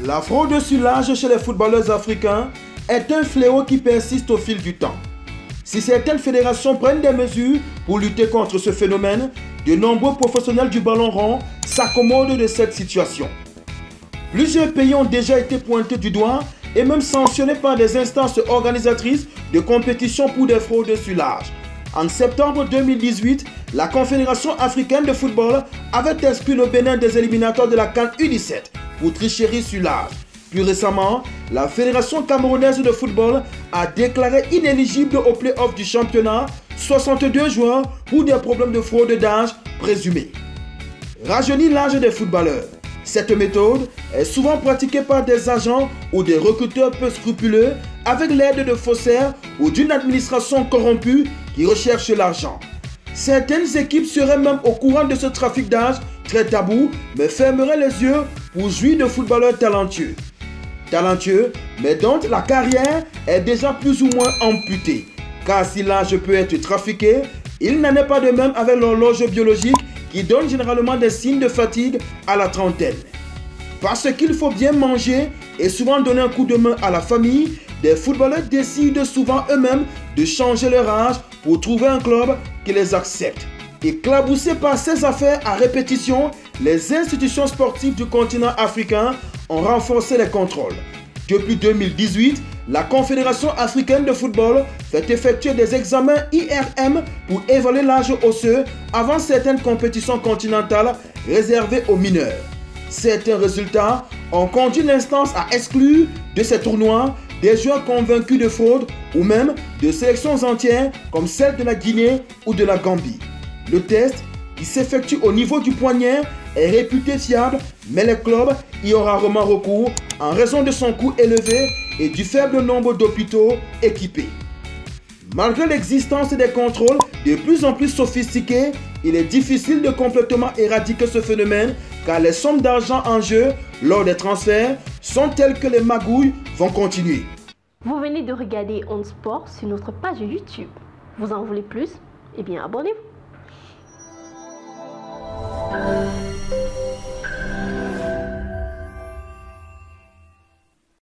La fraude sur l'âge chez les footballeurs africains est un fléau qui persiste au fil du temps. Si certaines fédérations prennent des mesures pour lutter contre ce phénomène, de nombreux professionnels du ballon rond s'accommodent de cette situation. Plusieurs pays ont déjà été pointés du doigt et même sanctionnés par des instances organisatrices de compétition pour des fraudes sur l'âge. En septembre 2018, la Confédération africaine de football avait exclu le Bénin des éliminatoires de la CAN U17 pour tricherie sur l'âge. Plus récemment, la Fédération camerounaise de football a déclaré inéligible au play-off du championnat 62 joueurs pour des problèmes de fraude d'âge présumés. Rajeunir l'âge des footballeurs. Cette méthode est souvent pratiquée par des agents ou des recruteurs peu scrupuleux avec l'aide de faussaires ou d'une administration corrompue qui recherche l'argent. Certaines équipes seraient même au courant de ce trafic d'âge très tabou, mais fermeraient les yeux pour jouir de footballeurs talentueux. Talentueux, mais dont la carrière est déjà plus ou moins amputée. Car si l'âge peut être trafiqué, il n'en est pas de même avec l'horloge biologique qui donne généralement des signes de fatigue à la trentaine. Parce qu'il faut bien manger et souvent donner un coup de main à la famille, des footballeurs décident souvent eux-mêmes de changer leur âge pour trouver un club qui les accepte. Éclaboussés par ces affaires à répétition, les institutions sportives du continent africain ont renforcé les contrôles. Depuis 2018, la Confédération africaine de football fait effectuer des examens IRM pour évaluer l'âge osseux avant certaines compétitions continentales réservées aux mineurs. Certains résultats ont conduit l'instance à exclure de ces tournois des joueurs convaincus de fraude ou même de sélections entières comme celle de la Guinée ou de la Gambie. Le test, qui s'effectue au niveau du poignet, est réputé fiable, mais les clubs y ont rarement recours en raison de son coût élevé et du faible nombre d'hôpitaux équipés. Malgré l'existence des contrôles de plus en plus sophistiqués, il est difficile de complètement éradiquer ce phénomène car les sommes d'argent en jeu lors des transferts sont telles que les magouilles vont continuer. Vous venez de regarder On Sport sur notre page YouTube. Vous en voulez plus? Eh bien, abonnez-vous.